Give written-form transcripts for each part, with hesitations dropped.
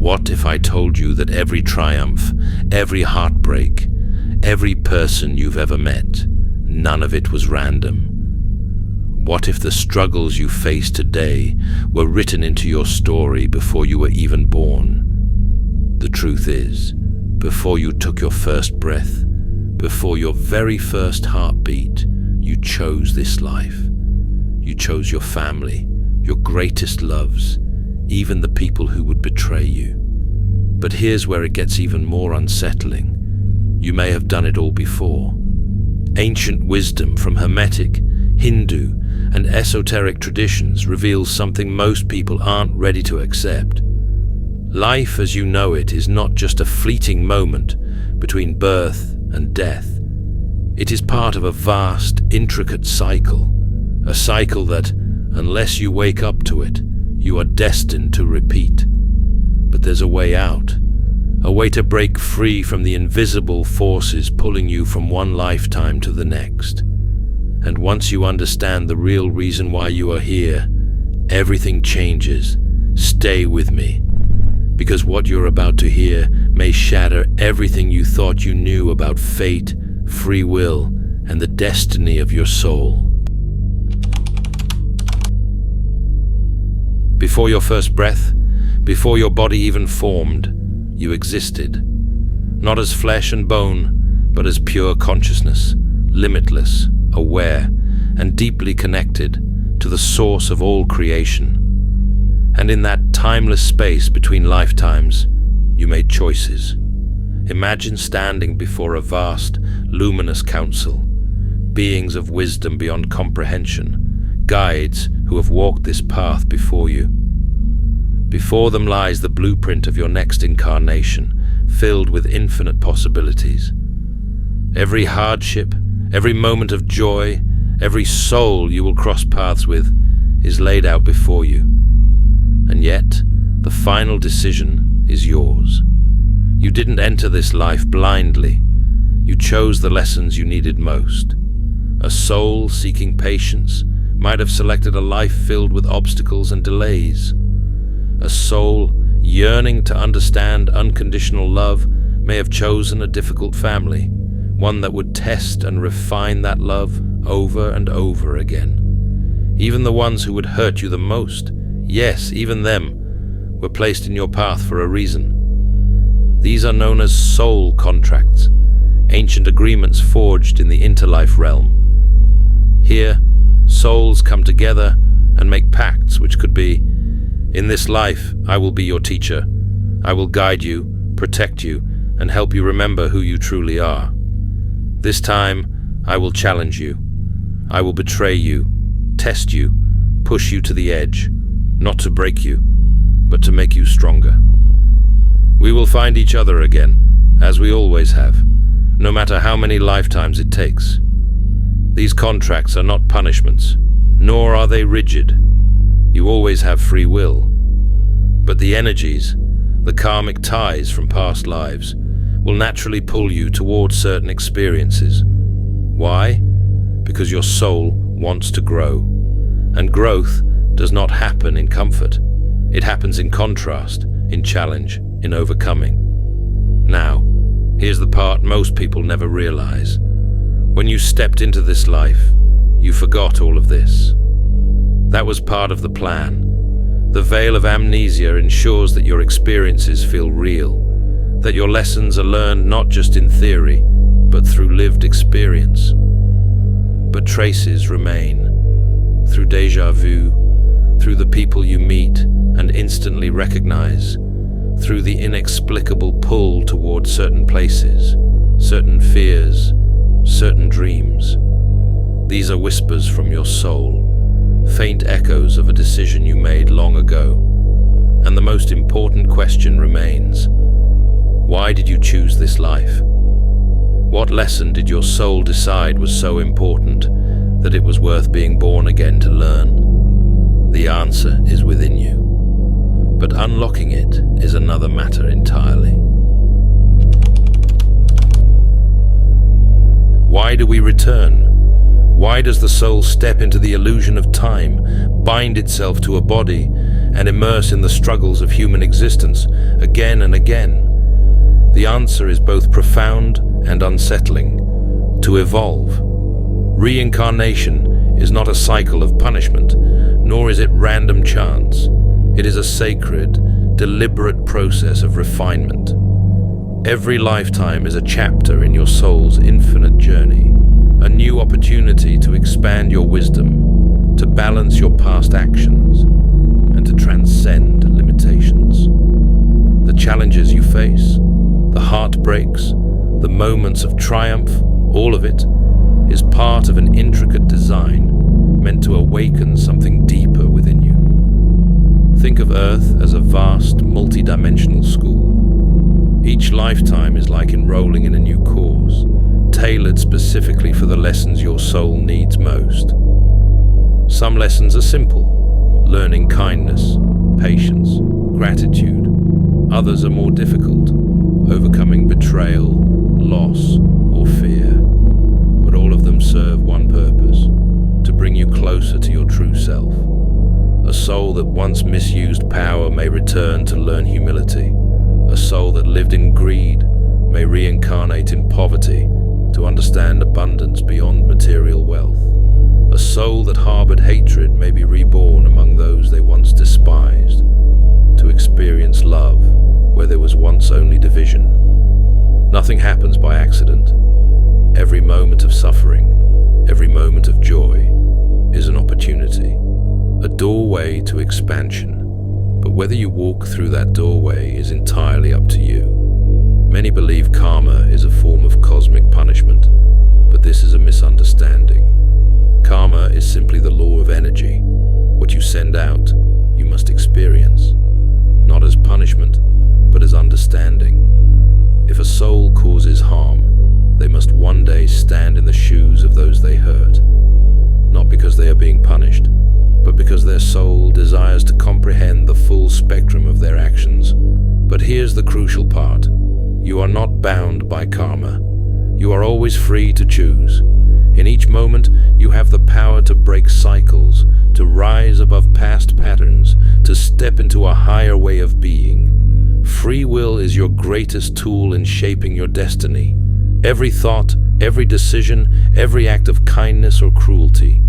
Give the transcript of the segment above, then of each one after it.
What if I told you that every triumph, every heartbreak, every person you've ever met, none of it was random? What if the struggles you face today were written into your story before you were even born? The truth is, before you took your first breath, before your very first heartbeat, you chose this life. You chose your family, your greatest loves, even the people who would betray you. But here's where it gets even more unsettling. You may have done it all before. Ancient wisdom from Hermetic, Hindu, and esoteric traditions reveals something most people aren't ready to accept. Life as you know it is not just a fleeting moment between birth and death. It is part of a vast, intricate cycle, a cycle that, unless you wake up to it, you are destined to repeat. But there's a way out, a way to break free from the invisible forces pulling you from one lifetime to the next. And once you understand the real reason why you are here, everything changes. Stay with me, because what you're about to hear may shatter everything you thought you knew about fate, free will, and the destiny of your soul. Before your first breath, before your body even formed, you existed. Not as flesh and bone, but as pure consciousness, limitless, aware, and deeply connected to the source of all creation. And in that timeless space between lifetimes, you made choices. Imagine standing before a vast, luminous council, beings of wisdom beyond comprehension, guides who have walked this path before you. Before them lies the blueprint of your next incarnation, filled with infinite possibilities. Every hardship, every moment of joy, every soul you will cross paths with is laid out before you. And yet, the final decision is yours. You didn't enter this life blindly. You chose the lessons you needed most. A soul seeking patience might have selected a life filled with obstacles and delays. A soul yearning to understand unconditional love may have chosen a difficult family, one that would test and refine that love over and over again. Even the ones who would hurt you the most, yes, even them, were placed in your path for a reason. These are known as soul contracts, ancient agreements forged in the interlife realm. Here, souls come together and make pacts which could be, in this life, I will be your teacher. I will guide you, protect you, and help you remember who you truly are. This time, I will challenge you. I will betray you, test you, push you to the edge, not to break you, but to make you stronger. We will find each other again, as we always have, no matter how many lifetimes it takes. These contracts are not punishments, nor are they rigid. You always have free will. But the energies, the karmic ties from past lives, will naturally pull you towards certain experiences. Why? Because your soul wants to grow. And growth does not happen in comfort. It happens in contrast, in challenge, in overcoming. Now, here's the part most people never realize. When you stepped into this life, you forgot all of this. That was part of the plan. The veil of amnesia ensures that your experiences feel real, that your lessons are learned not just in theory, but through lived experience. But traces remain, through déjà vu, through the people you meet and instantly recognize, through the inexplicable pull toward certain places, certain fears, certain dreams. These are whispers from your soul, faint echoes of a decision you made long ago. And the most important question remains: why did you choose this life? What lesson did your soul decide was so important that it was worth being born again to learn? The answer is within you, but unlocking it is another matter entirely. Why do we return? Why does the soul step into the illusion of time, bind itself to a body, and immerse in the struggles of human existence again and again? The answer is both profound and unsettling: to evolve. Reincarnation is not a cycle of punishment, nor is it random chance. It is a sacred, deliberate process of refinement. Every lifetime is a chapter in your soul's infinite journey, a new opportunity to expand your wisdom, to balance your past actions, and to transcend limitations. The challenges you face, the heartbreaks, the moments of triumph, all of it is part of an intricate design meant to awaken something deeper within you. Think of Earth as a vast, multi-dimensional school. Each lifetime is like enrolling in a new course, tailored specifically for the lessons your soul needs most. Some lessons are simple: learning kindness, patience, gratitude. Others are more difficult: overcoming betrayal, loss, or fear. But all of them serve one purpose: to bring you closer to your true self. A soul that once misused power may return to learn humility. A soul that lived in greed may reincarnate in poverty to understand abundance beyond material wealth. A soul that harbored hatred may be reborn among those they once despised, to experience love where there was once only division. Nothing happens by accident. Every moment of suffering, every moment of joy is an opportunity, a doorway to expansion. But whether you walk through that doorway is entirely up to you. Many believe karma is a form of cosmic punishment, but this is a misunderstanding. Karma is simply the law of energy. What you send out, you must experience, not as punishment, but as understanding. If a soul causes harm, they must one day stand in the shoes of those they hurt, not because they are being punished, but because their soul desires to comprehend the full spectrum of their actions. But here's the crucial part: you are not bound by karma. You are always free to choose. In each moment, you have the power to break cycles, to rise above past patterns, to step into a higher way of being. Free will is your greatest tool in shaping your destiny. Every thought, every decision, every act of kindness or cruelty,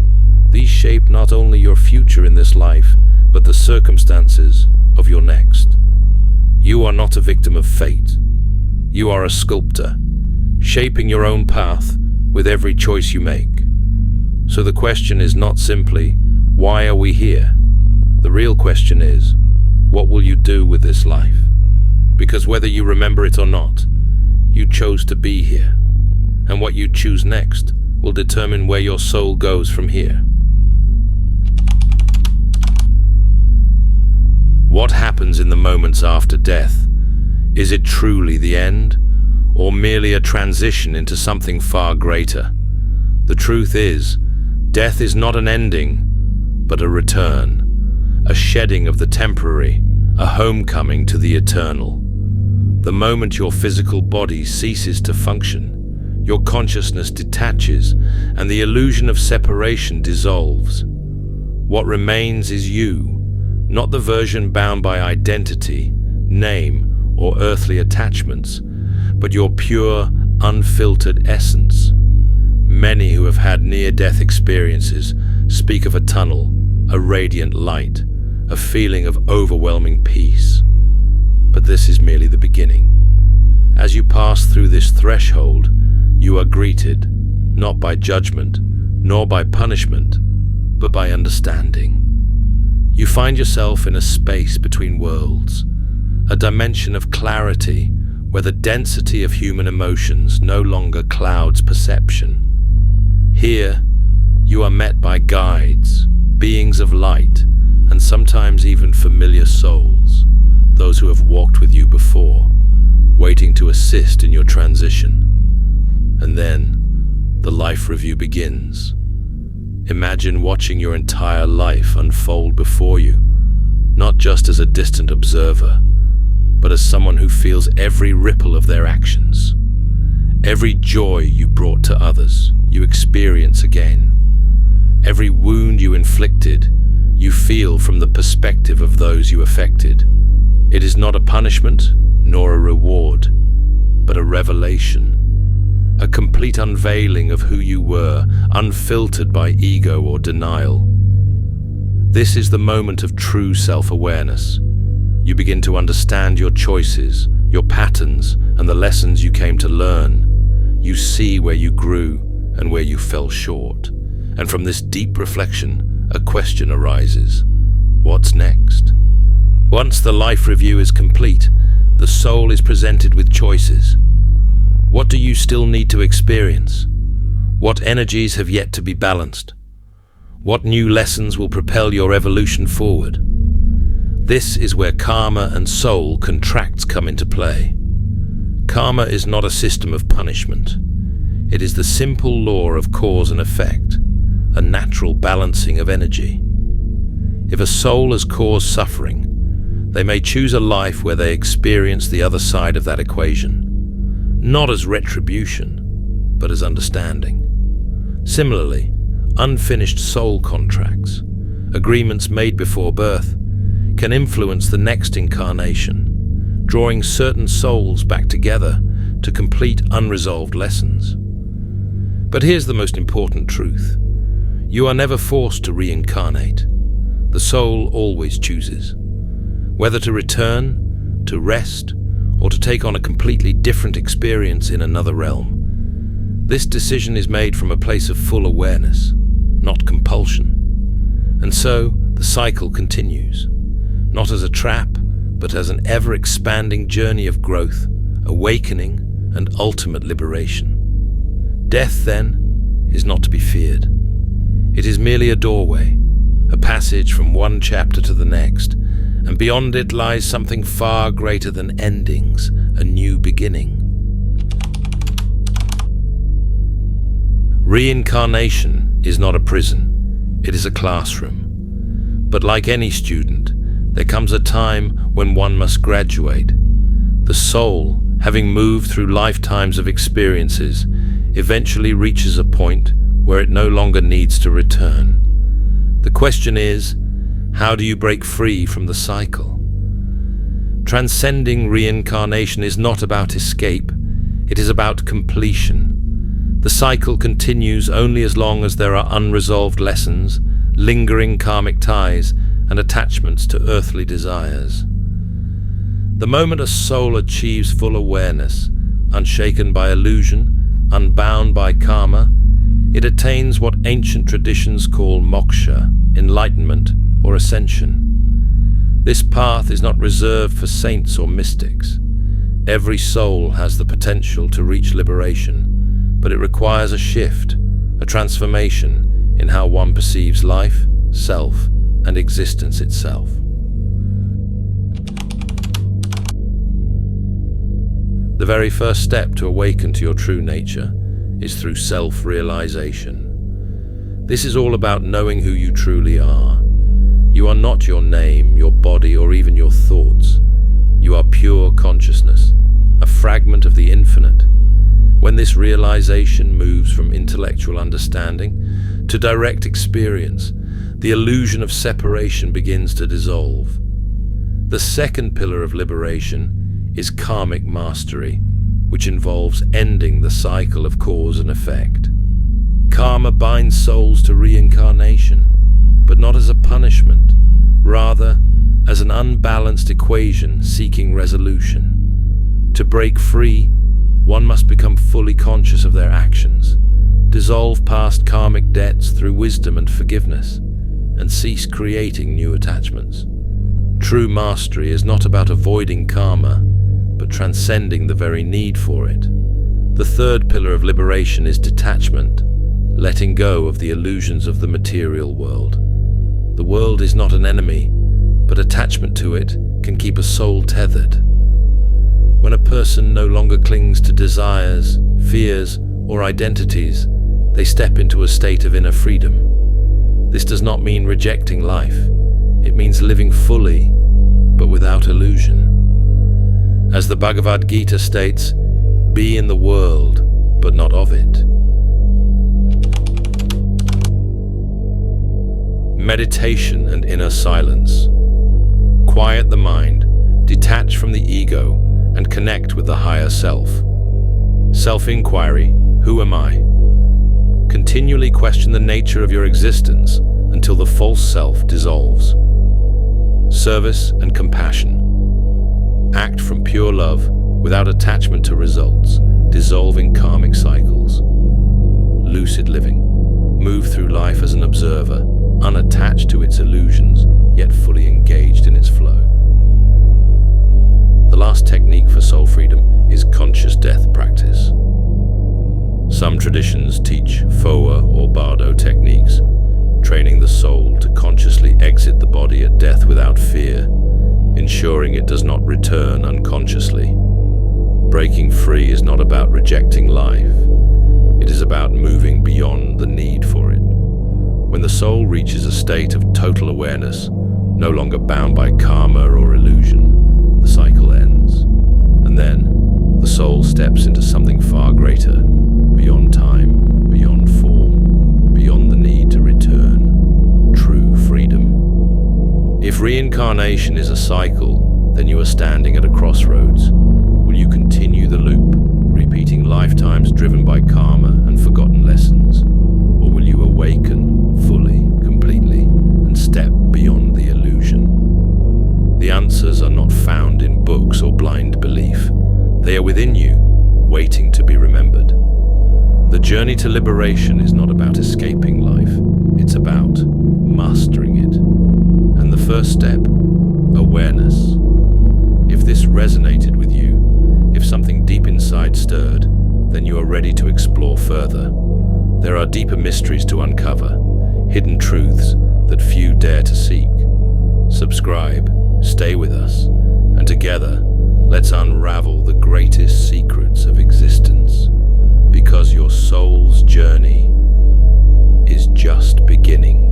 these shape not only your future in this life, but the circumstances of your next. You are not a victim of fate. You are a sculptor, shaping your own path with every choice you make. So the question is not simply, why are we here? The real question is, what will you do with this life? Because whether you remember it or not, you chose to be here. And what you choose next will determine where your soul goes from here. What happens in the moments after death? Is it truly the end, or merely a transition into something far greater? The truth is, death is not an ending, but a return, a shedding of the temporary, a homecoming to the eternal. The moment your physical body ceases to function, your consciousness detaches, and the illusion of separation dissolves. What remains is you, not the version bound by identity, name, or earthly attachments, but your pure, unfiltered essence. Many who have had near-death experiences speak of a tunnel, a radiant light, a feeling of overwhelming peace. But this is merely the beginning. As you pass through this threshold, you are greeted, not by judgment, nor by punishment, but by understanding. You find yourself in a space between worlds, a dimension of clarity where the density of human emotions no longer clouds perception. Here, you are met by guides, beings of light, and sometimes even familiar souls, those who have walked with you before, waiting to assist in your transition. And then, the life review begins. Imagine watching your entire life unfold before you, not just as a distant observer, but as someone who feels every ripple of their actions. Every joy you brought to others, you experience again. Every wound you inflicted, you feel from the perspective of those you affected. It is not a punishment nor a reward, but a revelation, a complete unveiling of who you were, unfiltered by ego or denial. This is the moment of true self-awareness. You begin to understand your choices, your patterns, and the lessons you came to learn. You see where you grew and where you fell short. And from this deep reflection, a question arises. What's next? Once the life review is complete, the soul is presented with choices. What do you still need to experience? What energies have yet to be balanced? What new lessons will propel your evolution forward? This is where karma and soul contracts come into play. Karma is not a system of punishment. It is the simple law of cause and effect, a natural balancing of energy. If a soul has caused suffering, they may choose a life where they experience the other side of that equation, not as retribution, but as understanding. Similarly, unfinished soul contracts, agreements made before birth, can influence the next incarnation, drawing certain souls back together to complete unresolved lessons. But here's the most important truth. You are never forced to reincarnate. The soul always chooses. Whether to return, to rest, or to take on a completely different experience in another realm. This decision is made from a place of full awareness, not compulsion. And so, the cycle continues, not as a trap, but as an ever-expanding journey of growth, awakening, and ultimate liberation. Death, then, is not to be feared. It is merely a doorway, a passage from one chapter to the next, and beyond it lies something far greater than endings, a new beginning. Reincarnation is not a prison, it is a classroom. But like any student, there comes a time when one must graduate. The soul, having moved through lifetimes of experiences, eventually reaches a point where it no longer needs to return. The question is, how do you break free from the cycle? Transcending reincarnation is not about escape, it is about completion. The cycle continues only as long as there are unresolved lessons, lingering karmic ties, and attachments to earthly desires. The moment a soul achieves full awareness, unshaken by illusion, unbound by karma, it attains what ancient traditions call moksha, enlightenment, or ascension. This path is not reserved for saints or mystics. Every soul has the potential to reach liberation, but it requires a shift, a transformation in how one perceives life, self, and existence itself. The very first step to awaken to your true nature is through self-realization. This is all about knowing who you truly are. You are not your name, your body, or even your thoughts. You are pure consciousness, a fragment of the infinite. When this realization moves from intellectual understanding to direct experience, the illusion of separation begins to dissolve. The second pillar of liberation is karmic mastery, which involves ending the cycle of cause and effect. Karma binds souls to reincarnation, but not as a punishment, rather as an unbalanced equation seeking resolution. To break free, one must become fully conscious of their actions, dissolve past karmic debts through wisdom and forgiveness, and cease creating new attachments. True mastery is not about avoiding karma, but transcending the very need for it. The third pillar of liberation is detachment, letting go of the illusions of the material world. The world is not an enemy, but attachment to it can keep a soul tethered. When a person no longer clings to desires, fears, or identities, they step into a state of inner freedom. This does not mean rejecting life. It means living fully, but without illusion. As the Bhagavad Gita states, be in the world, but not of it. meditation and inner silence. Quiet the mind, detach from the ego, and connect with the higher self. Self-inquiry, who am I? Continually question the nature of your existence until the false self dissolves. Service and compassion. Act from pure love without attachment to results, dissolving karmic cycles. Lucid living. Move through life as an observer, unattached to its illusions, yet fully engaged in its flow. The last technique for soul freedom is conscious death practice. Some traditions teach Foa or Bardo techniques, training the soul to consciously exit the body at death without fear, ensuring it does not return unconsciously. Breaking free is not about rejecting life. It is about moving beyond the need for it. When the soul reaches a state of total awareness, no longer bound by karma or illusion, the cycle ends. And then, the soul steps into something far greater, beyond time, beyond form, beyond the need to return. True freedom. If reincarnation is a cycle, then you are standing at a crossroads. Will you continue the loop, repeating lifetimes driven by karma and forgotten lessons? Or will you awaken fully, completely, and step beyond the illusion? The answers are not found in books or blind belief. They are within you, waiting to be remembered. The journey to liberation is not about escaping life. It's about mastering it. And the first step, awareness. If this resonated with you, if something deep inside stirred, then you are ready to explore further. There are deeper mysteries to uncover, hidden truths that few dare to seek. Subscribe, stay with us, and together, let's unravel the greatest secrets of existence, because your soul's journey is just beginning.